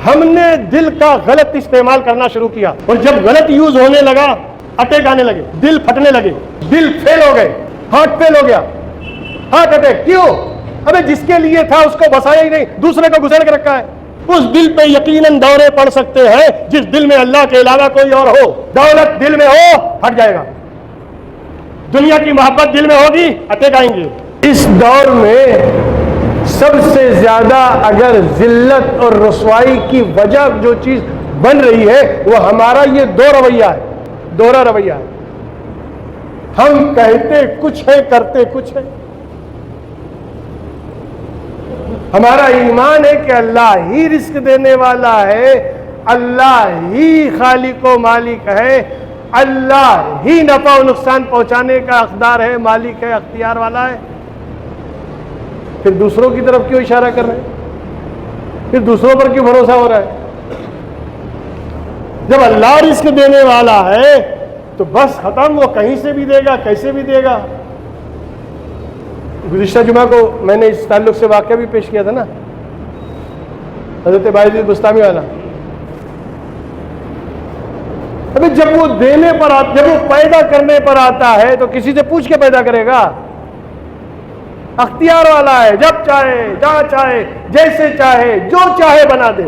ہم نے دل کا غلط استعمال کرنا شروع کیا، اور جب غلط یوز ہونے لگا اٹیک آنے لگے، دل پھٹنے لگے، دل فیل ہو گئے، ہارٹ فیل ہو گیا، ہارٹ اٹیک۔ کیوں؟ ابے جس کے لیے تھا اس کو بسایا ہی نہیں، دوسرے کو گھسڑ کے رکھا ہے۔ اس دل پہ یقیناً دورے پڑ سکتے ہیں جس دل میں اللہ کے علاوہ کوئی اور ہو۔ دولت دل میں ہو ہٹ جائے گا، دنیا کی محبت دل میں ہوگی اٹیک آئیں گے۔ اس دور میں سب سے زیادہ اگر ذلت اور رسوائی کی وجہ جو چیز بن رہی ہے وہ ہمارا یہ دو رویہ ہے، دوہرا رویہ ہے۔ ہم کہتے کچھ ہے کرتے کچھ ہے۔ ہمارا ایمان ہے کہ اللہ ہی رزق دینے والا ہے، اللہ ہی خالق و مالک ہے، اللہ ہی نفع و نقصان پہنچانے کا حقدار ہے، مالک ہے، اختیار والا ہے۔ پھر دوسروں کی طرف کیوں اشارہ کر رہے ہیں؟ پھر دوسروں پر کیوں بھروسہ ہو رہا ہے؟ جب اللہ رزق دینے والا ہے تو بس ختم، وہ کہیں سے بھی دے گا، کیسے بھی دے گا۔ گزشتہ جمعہ کو میں نے اس تعلق سے واقعہ بھی پیش کیا تھا نا، حضرت باعزید بستامی والا۔ ابھی جب وہ دینے پر جب وہ پیدا کرنے پر آتا ہے تو کسی سے پوچھ کے پیدا کرے گا؟ اختیار والا ہے، جب چاہے، جہاں چاہے، جیسے چاہے، جو چاہے بنا دے۔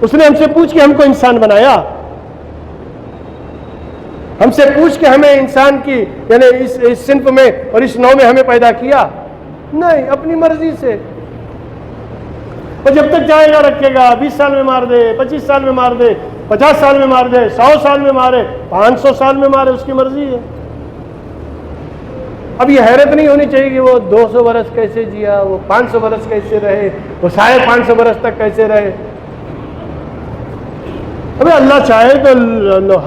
اس نے ہم سے پوچھ کے ہم کو انسان بنایا، ہم سے پوچھ کے ہمیں انسان کی یعنی اس صنف میں اور اس نوع میں ہمیں پیدا کیا؟ نہیں، اپنی مرضی سے۔ اور جب تک چاہے گا رکھے گا، 20 سال میں مار دے، 25 سال میں مار دے، 50 سال میں مار دے، 100 سال میں مارے، 500 سال میں مارے، اس کی مرضی ہے۔ اب یہ حیرت نہیں ہونی چاہیے کہ وہ 200 برس کیسے جیا، وہ 500 برس کیسے رہے، وہ 550 برس تک کیسے رہے۔ ابھی اللہ چاہے تو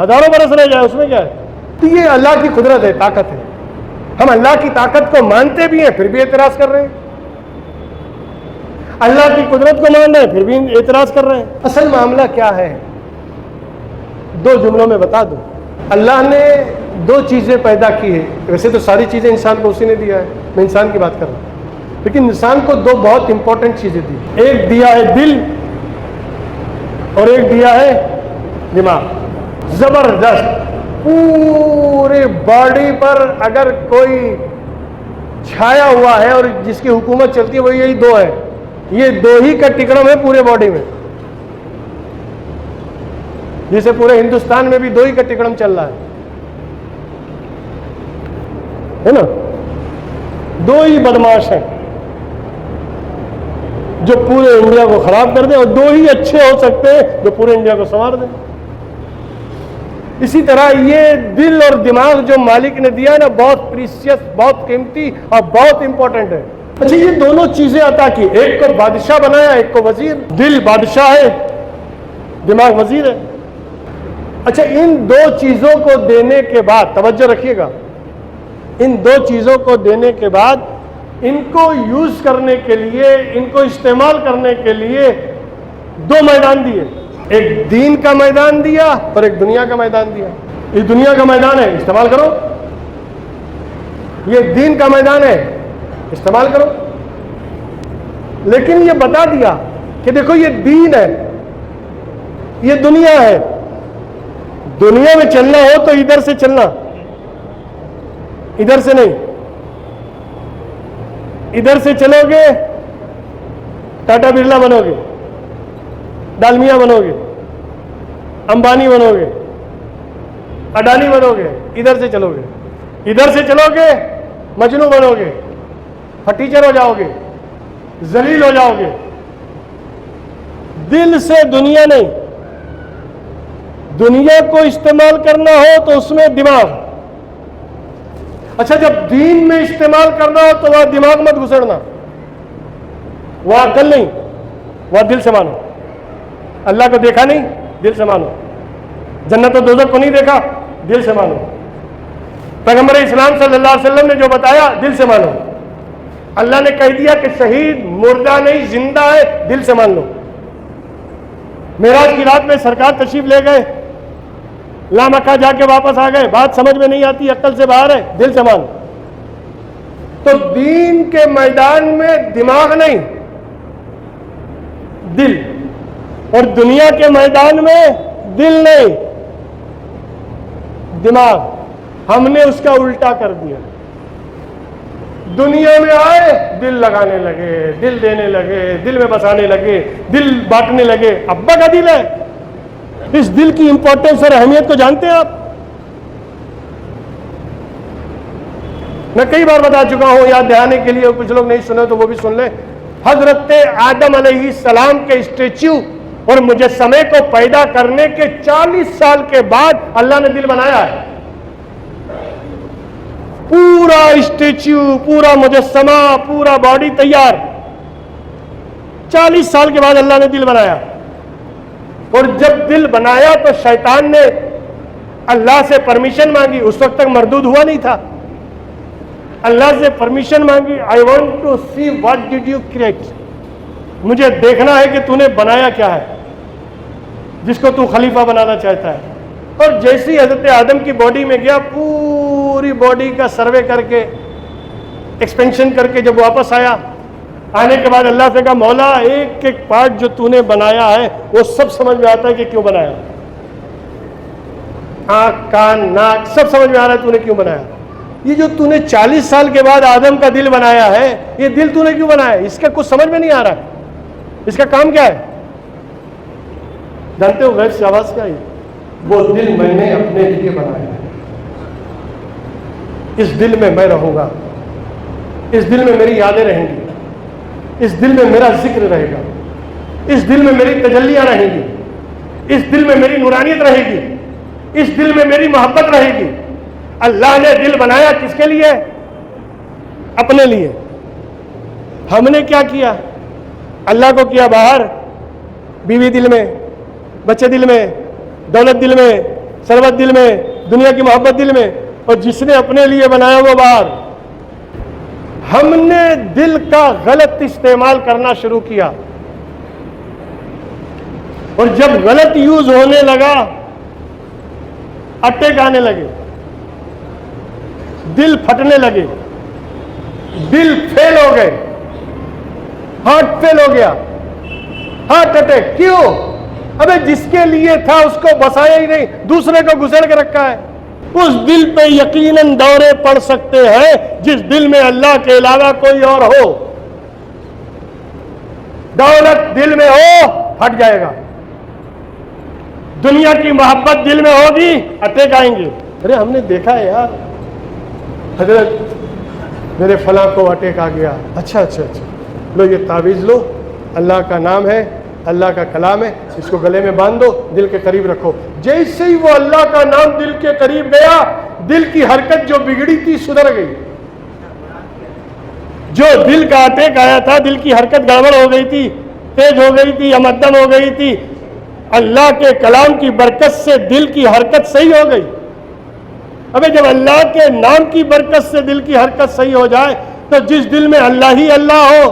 ہزاروں برس رہ جائے، اس میں کیا ہے؟ تو یہ اللہ کی قدرت ہے، طاقت ہے۔ ہم اللہ کی طاقت کو مانتے بھی ہیں پھر بھی اعتراض کر رہے ہیں، اللہ کی قدرت کو مان رہے ہیں پھر بھی اعتراض کر رہے ہیں۔ اصل معاملہ کیا ہے؟ دو جملوں میں بتا دوں۔ اللہ نے دو چیزیں پیدا کی ہے، ویسے تو ساری چیزیں انسان کو اسی نے دیا ہے، میں انسان کی بات کر رہا ہوں، لیکن انسان کو دو بہت امپورٹنٹ چیزیں دی۔ ایک دیا ہے دل اور ایک دیا ہے دماغ۔ زبردست، پورے باڈی پر اگر کوئی چھایا ہوا ہے اور جس کی حکومت چلتی ہے وہ یہی دو ہے، یہ دو ہی کا ٹکڑم ہے پورے باڈی میں، جسے پورے ہندوستان میں بھی دو ہی کا ٹکڑم چل رہا ہے نا؟ دو ہی بدماش ہیں جو پورے انڈیا کو خراب کر دیں، اور دو ہی اچھے ہو سکتے ہیں جو پورے انڈیا کو سنوار دیں۔ اسی طرح یہ دل اور دماغ جو مالک نے دیا ہے نا، بہت پریشیس، بہت قیمتی اور بہت امپورٹنٹ ہے۔ اچھا، یہ دونوں چیزیں عطا کی، ایک کو بادشاہ بنایا، ایک کو وزیر۔ دل بادشاہ ہے، دماغ وزیر ہے۔ اچھا، ان دو چیزوں کو دینے کے بعد توجہ رکھیے گا، ان دو چیزوں کو دینے کے بعد ان کو یوز کرنے کے لیے، ان کو استعمال کرنے کے لیے دو میدان دیے، ایک دین کا میدان دیا اور ایک دنیا کا میدان دیا۔ یہ دنیا کا میدان ہے، استعمال کرو۔ یہ دین کا میدان ہے، استعمال کرو۔ لیکن یہ بتا دیا کہ دیکھو یہ دین ہے، یہ دنیا ہے، دنیا میں چلنا ہو تو ادھر سے چلنا، ادھر سے نہیں۔ ادھر سے چلو گے ٹاٹا برلا بنو گے، ڈالمیا بنو گے، امبانی بنو گے، اڈانی بنو گے۔ ادھر سے چلو گے، ادھر سے چلو گے مجنو بنو گے، پھٹیچر ہو جاؤ گے، ذلیل ہو جاؤ گے۔ دل سے دنیا نہیں، دنیا کو استعمال کرنا ہو تو اس میں دماغ۔ اچھا، جب دین میں استعمال کرنا ہو تو وہاں دماغ مت گھسڑنا، وہاں عقل نہیں، وہاں دل سے مانو۔ اللہ کو دیکھا نہیں، دل سے مانو۔ جنت و دوزخ کو نہیں دیکھا، دل سے مانو۔ پیغمبر اسلام صلی اللہ علیہ وسلم نے جو بتایا، دل سے مانو۔ اللہ نے کہہ دیا کہ شہید مردہ نہیں زندہ ہے، دل سے مان لو۔ معراج کی رات میں سرکار تشریف لے گئے، لامکہ جا کے واپس آ گئے، بات سمجھ میں نہیں آتی، عقل سے باہر ہے، دل سے مان۔ تو دین کے میدان میں دماغ نہیں، دل، اور دنیا کے میدان میں دل نہیں دماغ. ہم نے اس کا الٹا کر دیا. دنیا میں آئے دل لگانے لگے، دل دینے لگے، دل میں بسانے لگے، دل بانٹنے لگے. ابا کا دل ہے. اس دل کی امپورٹنس اور اہمیت کو جانتے ہیں آپ؟ میں کئی بار بتا چکا ہوں، یاد دہانے کے لیے، کچھ لوگ نہیں سنے تو وہ بھی سن لیں. حضرت آدم علیہ السلام کے اسٹیچو اور مجسمے کو پیدا کرنے کے 40 سال کے بعد اللہ نے دل بنایا ہے. پورا اسٹیچو، پورا مجسمہ، پورا باڈی تیار. 40 سال کے بعد اللہ نے دل بنایا. اور جب دل بنایا تو شیطان نے اللہ سے پرمیشن مانگی. اس وقت تک مردود ہوا نہیں تھا. اللہ سے پرمیشن مانگی. I want to see what did you create. مجھے دیکھنا ہے کہ تو نے بنایا کیا ہے جس کو تو خلیفہ بنانا چاہتا ہے. اور جیسی حضرت آدم کی باڈی میں گیا، پوری باڈی کا سروے کر کے، ایکسپینشن کر کے جب واپس آیا، آنے کے بعد اللہ سے کہا مولا ایک ایک پارٹ جو تو نے بنایا ہے وہ سب سمجھ میں آتا ہے کہ کیوں بنایا. آنکھ، کان، ناک سب سمجھ میں آ رہا ہے تو نے کیوں بنایا. یہ جو تو نے 40 سال کے بعد آدم کا دل بنایا ہے، یہ دل تو نے کیوں بنایا؟ اس کا کچھ سمجھ میں نہیں آ رہا ہے. اس کا کام کیا ہے جانتے ہو؟ غیر سے آواز کیا ہے؟ وہ دل میں نے اپنے لیے بنایا ہے. اس دل میں میں رہوں گا، اس دل میں میری یادیں رہیں گی، اس دل میں میرا ذکر رہے گا، اس دل میں میری تجلیاں رہیں گی، اس دل میں میری نورانیت رہے گی، اس دل میں میری محبت رہے گی. اللہ نے دل بنایا کس کے لیے؟ اپنے لیے. ہم نے کیا کیا؟ اللہ کو کیا باہر، بیوی دل میں، بچے دل میں، دولت دل میں، ثروت دل میں، دنیا کی محبت دل میں، اور جس نے اپنے لیے بنایا وہ باہر. ہم نے دل کا غلط استعمال کرنا شروع کیا، اور جب غلط یوز ہونے لگا اٹیک آنے لگے، دل پھٹنے لگے، دل فیل ہو گئے، ہارٹ فیل ہو گیا، ہارٹ اٹیک. کیوں؟ ابے جس کے لیے تھا اس کو بسایا ہی نہیں، دوسرے کو گھسڑ کے رکھا ہے. اس دل پہ یقیناً دورے پڑ سکتے ہیں جس دل میں اللہ کے علاوہ کوئی اور ہو. دولت دل میں ہو ہٹ جائے گا، دنیا کی محبت دل میں ہوگی اٹیک آئیں گے. ارے ہم نے دیکھا ہے یار، حضرت میرے فلاں کو اٹیک آ گیا. اچھا لو یہ تعویذ لو، اللہ کا نام ہے، اللہ کا کلام ہے، اس کو گلے میں باندھ دو، دل کے قریب رکھو. جیسے ہی وہ اللہ کا نام دل کے قریب گیا، دل کی حرکت جو بگڑی تھی سدھر گئی. جو دل کا اٹیک آیا تھا، دل کی حرکت گڑبڑ ہو گئی تھی، تیز ہو گئی تھی یا مدھم ہو گئی تھی، اللہ کے کلام کی برکت سے دل کی حرکت صحیح ہو گئی. ابے جب اللہ کے نام کی برکت سے دل کی حرکت صحیح ہو جائے تو جس دل میں اللہ ہی اللہ ہو،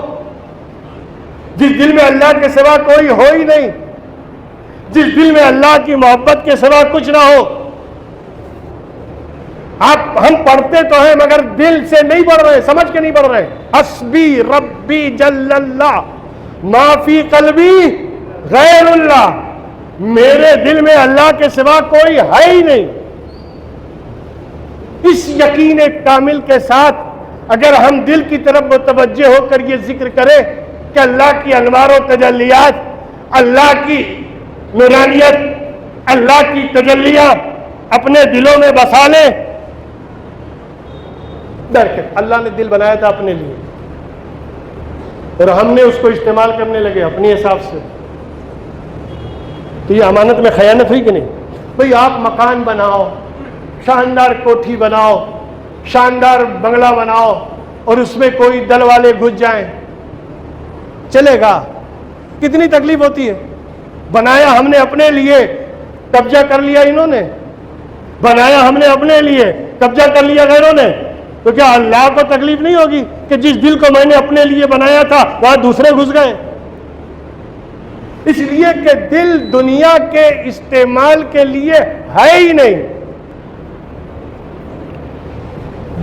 جس دل میں اللہ کے سوا کوئی ہو ہی نہیں، جس دل میں اللہ کی محبت کے سوا کچھ نہ ہو. ہم پڑھتے تو ہیں مگر دل سے نہیں پڑھ رہے، سمجھ کے نہیں پڑھ رہے. حسبی ربی جل اللہ ما فی قلبی غیر اللہ. میرے دل میں اللہ کے سوا کوئی ہے ہی نہیں. اس یقین کامل کے ساتھ اگر ہم دل کی طرف متوجہ ہو کر یہ ذکر کریں کہ اللہ کی انوار و تجلیات، اللہ کی نورانیت، اللہ کی تجلیاں اپنے دلوں میں بسا لیں. اللہ نے دل بنایا تھا اپنے لیے، اور ہم نے اس کو استعمال کرنے لگے اپنے حساب سے. تو یہ امانت میں خیانت ہوئی کہ نہیں؟ بھئی آپ مکان بناؤ، شاندار کوٹھی بناؤ، شاندار بنگلہ بناؤ، اور اس میں کوئی دل والے گھس جائیں، چلے گا؟ کتنی تکلیف ہوتی ہے. بنایا ہم نے اپنے لیے، قبضہ کر لیا انہوں نے. بنایا ہم نے اپنے لیے، قبضہ کر لیا غیروں نے. تو کیا اللہ کو تکلیف نہیں ہوگی کہ جس دل کو میں نے اپنے لیے بنایا تھا وہاں دوسرے گھس گئے؟ اس لیے کہ دل دنیا کے استعمال کے لیے ہے ہی نہیں.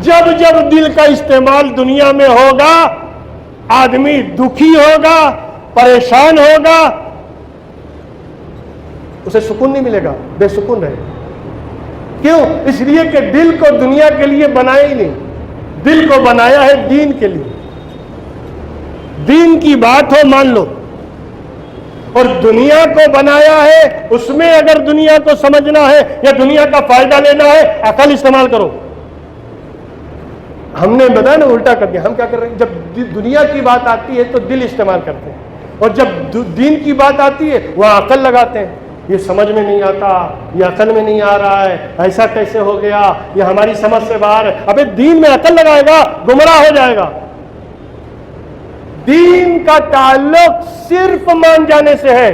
جب جب دل کا استعمال دنیا میں ہوگا، آدمی دکھی ہوگا، پریشان ہوگا، اسے سکون نہیں ملے گا، بے سکون رہے گا۔ کیوں؟ اس لیے کہ دل کو دنیا کے لیے بنایا ہی نہیں، دل کو بنایا ہے دین کے لیے۔ دین کی بات ہو مان لو، اور دنیا کو بنایا ہے، اس میں اگر دنیا کو سمجھنا ہے یا دنیا کا فائدہ لینا ہے، عقل استعمال کرو۔ ہم نے بتایا نا الٹا کر دیا۔ ہم کیا کر رہے ہیں؟ جب دنیا کی بات آتی ہے تو دل استعمال کرتے ہیں، اور جب دین کی بات آتی ہے وہ عقل لگاتے ہیں۔ یہ سمجھ میں نہیں آتا، یہ عقل میں نہیں آ رہا ہے، ایسا کیسے ہو گیا، یہ ہماری سمجھ سے باہر ہے۔ ابے دین میں عقل لگائے گا گمراہ ہو جائے گا۔ دین کا تعلق صرف مان جانے سے ہے۔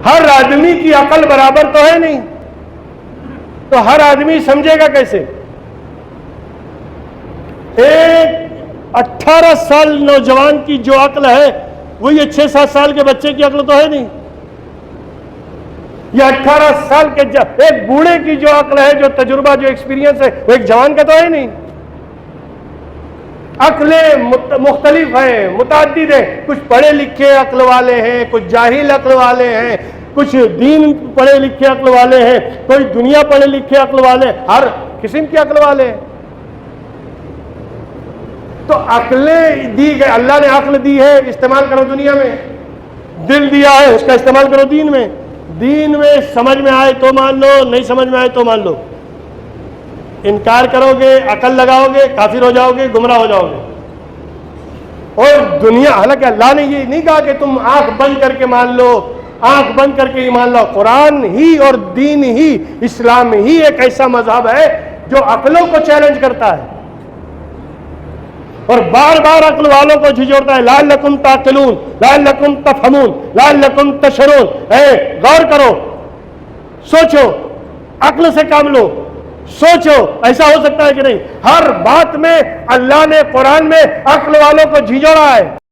ہر آدمی کی عقل برابر تو ہے نہیں، تو ہر آدمی سمجھے گا کیسے؟ ایک 18 سال نوجوان کی جو عقل ہے وہ یہ 6-7 سال کے بچے کی عقل تو ہے نہیں۔ یہ 18 سال کے ایک بوڑھے کی جو عقل ہے، جو تجربہ، جو ایکسپیرینس ہے، وہ ایک جوان کا تو ہے نہیں۔ عقلیں مختلف ہیں، متعدد ہیں۔ کچھ پڑھے لکھے عقل والے ہیں، کچھ جاہل عقل والے ہیں، کچھ دین پڑھے لکھے عقل والے ہیں، کوئی دنیا پڑھے لکھے عقل والے، ہر قسم کے عقل والے ہیں۔ تو عقلیں دی گئی، اللہ نے عقل دی ہے، استعمال کرو دنیا میں۔ دل دیا ہے، اس کا استعمال کرو دین میں۔ دین میں سمجھ میں آئے تو مان لو، نہیں سمجھ میں آئے تو مان لو۔ انکار کرو گے، عقل لگاؤ گے، کافر ہو جاؤ گے، گمراہ ہو جاؤ گے۔ اور دنیا، حالانکہ اللہ نے یہ نہیں کہا کہ تم آنکھ بند کر کے مان لو، آنکھ بند کر کے ایمان لاؤ۔ قرآن ہی اور دین ہی، اسلام ہی ایک ایسا مذہب ہے جو عقلوں کو چیلنج کرتا ہے اور بار بار عقل والوں کو جھجھوڑتا ہے۔ لعلکم تعقلون، لعلکم تفہمون، لعلکم تشعرون۔ اے غور کرو، سوچو، عقل سے کام لو، سوچو ایسا ہو سکتا ہے کہ نہیں۔ ہر بات میں اللہ نے قرآن میں عقل والوں کو جھجھوڑا ہے۔